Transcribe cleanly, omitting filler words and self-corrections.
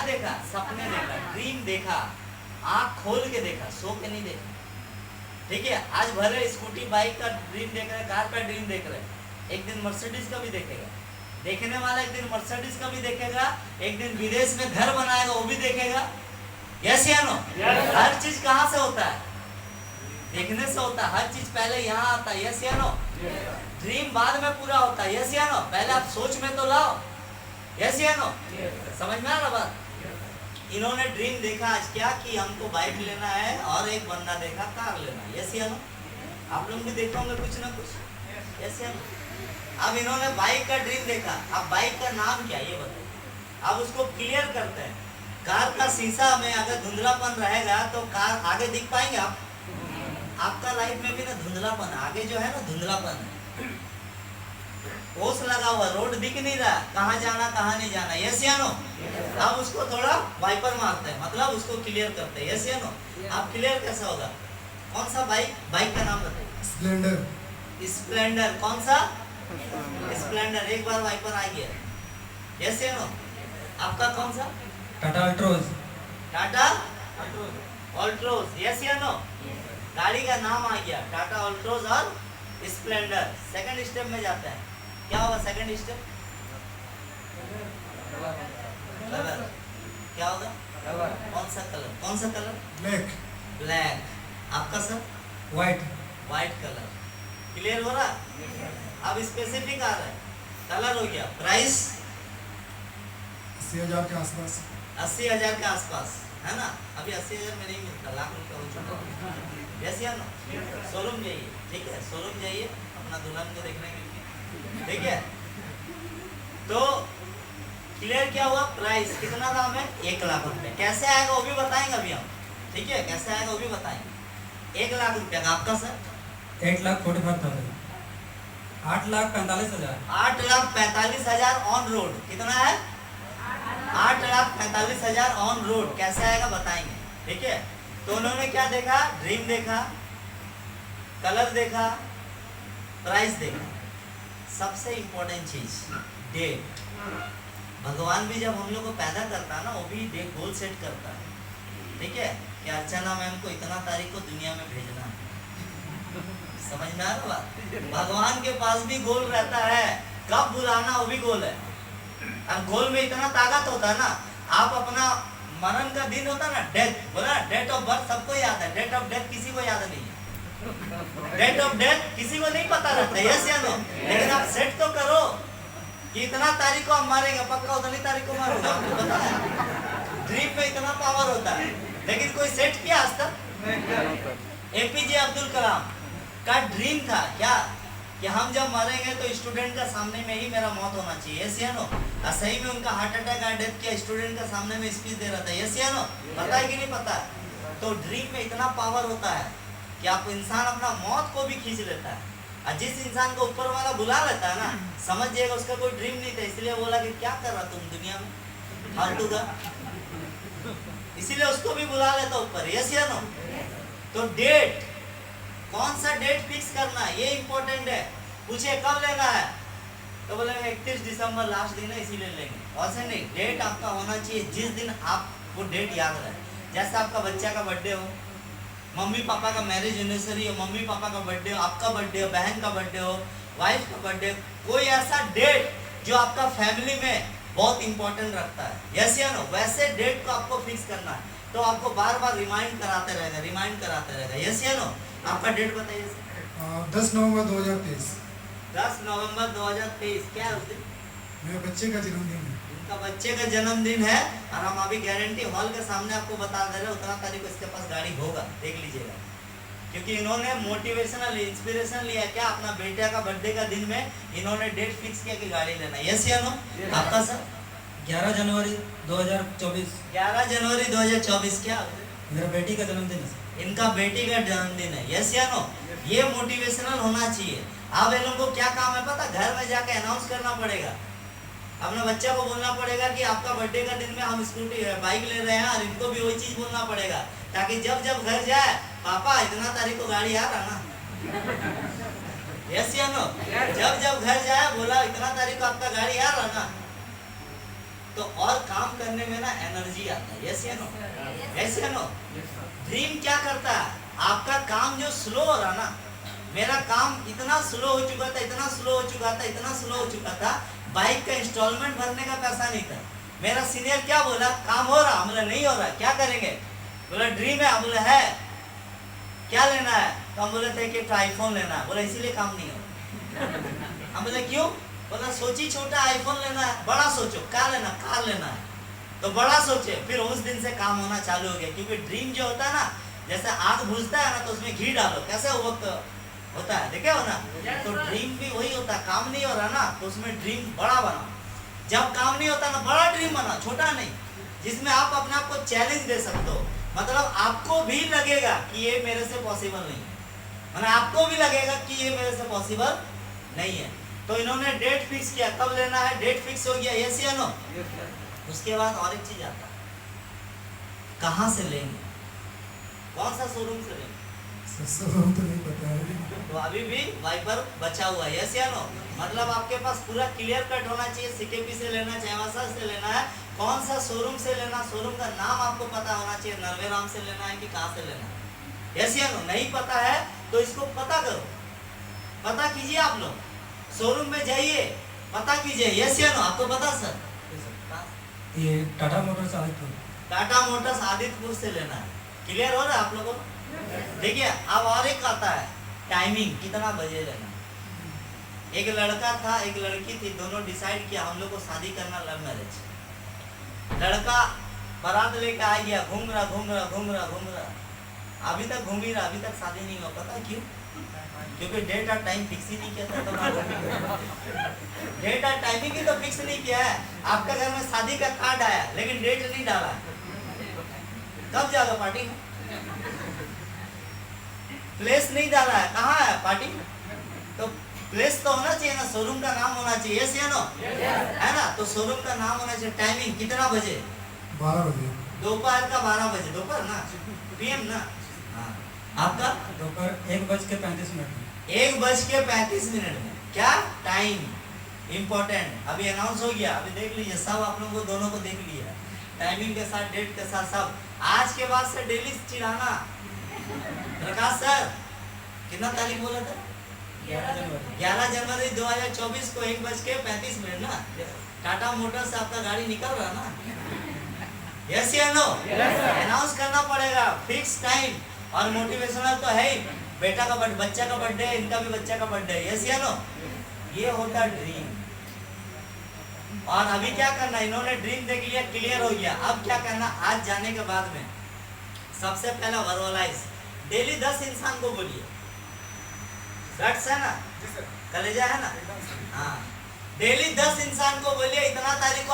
देखा? सपने देखा, ड्रीम देखा, आंख खोल के देखा, सो के नहीं देखा। ठीक है, आज भले स्कूटी बाइक का ड्रीम देख रहे, कार का ड्रीम देख रहे, एक दिन मर्सिडीज का भी देखेगा। देखने वाला एक दिन मर्सिडीज का भी देखेगा, एक दिन विदेश में घर बनाएगा वो भी देखेगा। यस या नो? हर चीज कहाँ से होता है? देखने से होता है। हर चीज पहले यहाँ आता है। यस या नो? ड्रीम बाद में पूरा होता है। यस या नो? पहले आप सोच में तो लाओ। यस या नो? समझ में आ रहा बात? इन्होंने ड्रीम देखा आज क्या कि हमको बाइक लेना है, और एक बंदा देखा कार लेना है। यस या नो? आप लोग भी देखे होंगे कुछ ना कुछ। यस या नो? अब इन्होंने बाइक का ड्रीम देखा। अब बाइक का नाम क्या ये बताइए। अब उसको क्लियर करते हैं। कार का शीशा में अगर धुंधलापन रहेगा तो कार आगे दिख पाएंगे आप? आपका लाइफ में भी ना धुंधलापन, आगे जो है ना धुंधलापन है, ओस लगा हुआ, रोड दिख नहीं रहा, कहाँ जाना कहाँ नहीं जाना। यस या नो? अब उसको थोड़ा वाइपर मारते हैं, मतलब उसको क्लियर करते हैं। यस या नो? आप क्लियर कैसा होगा? कौन सा बाइक? बाइक का नाम बताइए। स्प्लेंडर। स्प्लेंडर। कौन सा? स्प्लेंडर। एक बार वाइपर आ गया। यस या नो? आपका कौन सा? टाटा अल्ट्रोज। टाटा अल्ट्रोज। यस या नो? गाड़ी का नाम आ गया, टाटा अल्ट्रोज और स्प्लेंडर। सेकंड स्टेप में जाते हैं, क्या होगा सेकंड स्टेप? कलर। क्या होगा? कौन सा कलर? कौन सा कलर? ब्लैक। ब्लैक। आपका sir? White. White colour. Clear हो रहा? अब स्पेसिफिक आ रहा है। कलर हो गया। प्राइस 80,000 के आसपास। 80,000 के आसपास है ना? अभी 80,000 में नहीं मिलता, लाख रुपया हो चुका। यस या नो? शोरूम जाइए, ठीक है, शोरूम जाइए अपना दुल्हन को देखने के लिए। ठीक है, तो क्लियर क्या हुआ? प्राइस कितना दाम है? 1 लाख रुपए। कैसे आएगा वो भी बताएंगे अभी हम। ठीक है, कैसे आएगा वो भी बताएंगे। 1 लाख रुपया का। आपका सर? 8,45,000। 8,45,000। 8,45,000 on road. कितना है? 8,45,000 ऑन रोड। कैसे आएगा बताएंगे। ठीक है, तो उन्होंने क्या देखा? ड्रीम देखा, कलर देखा, प्राइस देखा, सबसे इंपॉर्टेंट चीज डेट। भगवान भी जब हम लोग को पैदा करता है ना, वो भी डेट गोल सेट करता है। ठीक है, कि अर्चना मैम को इतना तारीख को दुनिया में भेजना है। समझ में आ रहा बात? भगवान के पास भी गोल रहता है, कब बुलाना वो भी गोल है। अब गोल में इतना ताकत होता है ना, आप अपना मरण का दिन होता ना, डेथ बोला, डेट ऑफ बर्थ सबको याद है, डेट ऑफ डेथ किसी को याद नहीं है। डेट ऑफ डेथ किसी को नहीं पता रहता। यस या नो? लेकिन आप सेट तो करो कि इतना तारीख को हम मारेंगे, पक्का उतनी तारीख को मारूंगा। आपको पता है ड्रीम में इतना पावर होता है, लेकिन कोई सेट किया आज तक? एपीजे अब्दुल कलाम का ड्रीम था क्या कि हम जब मरेंगे तो स्टूडेंट का सामने में ही मेरा मौत होना चाहिए। यस या नो? और सही में उनका हार्ट अटैक का डेथ किया, स्टूडेंट का सामने में स्पीच दे रहा था। यस या नो? पता है कि नहीं पता? तो ड्रीम में इतना पावर होता है कि आप इंसान अपना मौत को भी खींच लेता है। और जिस इंसान को ऊपर वाला बुला लेता है ना, समझ जाएगा उसका कोई ड्रीम नहीं था, इसलिए बोला कि क्या कर रहा तुम दुनिया में फालतू का, इसीलिए उसको भी बुला लेता ऊपर। यस या नो? तो डेट, कौन सा डेट फिक्स करना है ये इंपॉर्टेंट है। पूछे कब लेना है, तो बोलेंगे 31 दिसंबर लास्ट दिन है इसीलिए लेंगे। ऐसे नहीं, डेट आपका होना चाहिए जिस दिन आपको डेट याद रहे। जैसे आपका बच्चा का बर्थडे हो, मम्मी पापा का मैरिज एनिवर्सरी हो, मम्मी पापा का बर्थडे हो, आपका बर्थडे हो, बहन का बर्थडे हो, वाइफ का बर्थडे, कोई ऐसा डेट जो आपका फैमिली में बहुत इंपॉर्टेंट रखता है। यस या नो? वैसे डेट को आपको फिक्स करना है, तो आपको बार बार रिमाइंड कराते रहेगा, रिमाइंड कराते रहेगा। यस या नो? आपका डेट बताइए सर। 10 नवंबर 2023। 10 नवंबर 2023। क्या है उस दिन? मेरे बच्चे का जन्मदिन है। इनका बच्चे का जन्मदिन है, और हम अभी गारंटी हॉल के सामने आपको बता दे रहे हैं उतना तारीख को इसके पास गाड़ी होगा, देख लीजिएगा। क्योंकि इन्होंने मोटिवेशनल इंस्पिरेशन लिया क्या, अपना बेटे का बर्थडे का दिन में इन्होंने डेट फिक्स किया कि गाड़ी लेना। यस या नो? आपका सर? 11 जनवरी 2024। 11 जनवरी 2024। क्या मेरा बेटी का जन्मदिन है। इनका बेटी का जन्मदिन है। यस या नो? ये मोटिवेशनल होना चाहिए। अब इन लोगों को क्या काम है पता? घर में जाके अनाउंस करना पड़ेगा, अपने बच्चा को बोलना पड़ेगा कि आपका बर्थडे का दिन में हम स्कूटी बाइक ले रहे हैं, और इनको भी वही चीज बोलना पड़ेगा, ताकि जब जब घर जाए, पापा इतना तारीख को गाड़ी आ रहा ना। यस या नो? जब जब घर जाए बोला इतना तारीख को आपका गाड़ी आ रहा ना। तो और काम करने में ना एनर्जी आता है। यस या नो? यस या नो? ड्रीम क्या करता है, आपका काम जो स्लो हो रहा ना, मेरा काम इतना स्लो हो चुका था, इतना स्लो हो चुका था, इतना स्लो हो चुका था, बाइक का इंस्टॉलमेंट भरने का पैसा नहीं था। मेरा सीनियर क्या बोला, काम हो रहा, बोला नहीं हो रहा, क्या करेंगे, बोला ड्रीम है, बोला है, क्या लेना है, तो हम बोले थे कि आईफोन लेना है, बोला इसीलिए काम नहीं हो। हम बोले क्यों, बोला सोची छोटा आईफोन लेना है, बड़ा सोचो क्या लेना, कार लेना है, तो बड़ा सोचे। फिर उस दिन से काम होना चालू हो गया, क्योंकि ड्रीम जो होता है ना, जैसे आग बुझता है ना तो उसमें घी डालो, कैसे वो वक्त होता है, देखे हो ना, तो ड्रीम भी वही होता है, काम नहीं हो रहा ना तो उसमें ड्रीम बड़ा बनाओ, जब काम नहीं होता ना बड़ा ड्रीम बनाओ, छोटा नहीं, जिसमें आप अपने आप को चैलेंज दे सकते हो, मतलब आपको भी लगेगा कि ये मेरे से पॉसिबल नहीं है, मतलब आपको भी लगेगा कि ये मेरे से पॉसिबल नहीं है। तो इन्होंने डेट फिक्स किया, कब लेना है, डेट फिक्स हो गया, यस या नो? उसके बाद और एक चीज आता है, कहाँ से लेंगे, कौन सा शोरूम से लेंगे, शोरूम तो नहीं पता है। तो अभी भी वाइपर बचा हुआ है, यस या नो? मतलब आपके पास पूरा क्लियर कट होना चाहिए, सीकेपी से लेना, चाहेवासा से लेना है, कौन सा शोरूम से लेना, शोरूम का नाम आपको पता होना चाहिए, नरवेराम से लेना है कि कहाँ से लेना है, यस या नो? नहीं पता है तो इसको पता करो, पता कीजिए, आप लोग शोरूम में जाइए, पता कीजिए, यस या नो? आपको पता सर? ये टाटा मोटर्स आदित्यपुर। टाटा मोटर्स आदित्यपुर से लेना है, क्लियर हो रहा है आप लोगों को? देखिए अब और एक आता है, टाइमिंग कितना बजे लेना। एक लड़का था, एक लड़की थी, दोनों डिसाइड किया हम लोग को शादी करना, लव मैरिज। लड़का बारात लेके आ गया, घूम रहा, अभी तक घूम ही रहा, अभी तक शादी नहीं हुआ, पता क्यों? क्योंकि डेट और टाइम फिक्स ही नहीं किया था, तो डेट और टाइमिंग ही तो फिक्स नहीं किया है। आपका घर में शादी का कार्ड आया लेकिन डेट नहीं डाला, कब जाएगा पार्टी में, प्लेस नहीं डाला है, कहाँ है पार्टी, तो प्लेस तो होना चाहिए ना, शोरूम का नाम होना चाहिए, यस या नो? है ना? तो शोरूम का नाम होना चाहिए, टाइमिंग कितना बजे, 12 बजे, दोपहर का 12 बजे, दोपहर ना, पीएम ना, हाँ। आपका दोपहर 1:35 में। 1:35 में, क्या टाइम इम्पोर्टेंट, अभी अनाउंस हो गया, अभी देख लीजिए सब, आप लोगों को दोनों को देख लिया, टाइमिंग के साथ, डेट के साथ सब। आज के बाद से डेली चिढ़ाना, प्रकाश सर कितना तारीख बोला था, 11 जनवरी 2024 को 1:35 ना, टाटा मोटर्स से आपका गाड़ी निकल रहा ना, यस या नो? अनाउंस करना पड़ेगा फिक्स टाइम, और मोटिवेशनल तो है ही, बेटा का बर्थडे, बच्चा का बर्थडे, इनका भी बच्चा का बर्थडे, यस या नो? ये होता ड्रीम। और अभी क्या करना, इन्होंने ड्रीम देख लिया, क्लियर हो गया, अब क्या करना, आज जाने के बाद में सबसे पहला वर्बलाइज, डेली 10 इंसान को बोलिए, गट्स है ना, कलेजा है ना, हाँ, डेली 10 इंसान को बोलिए इतना तारीख को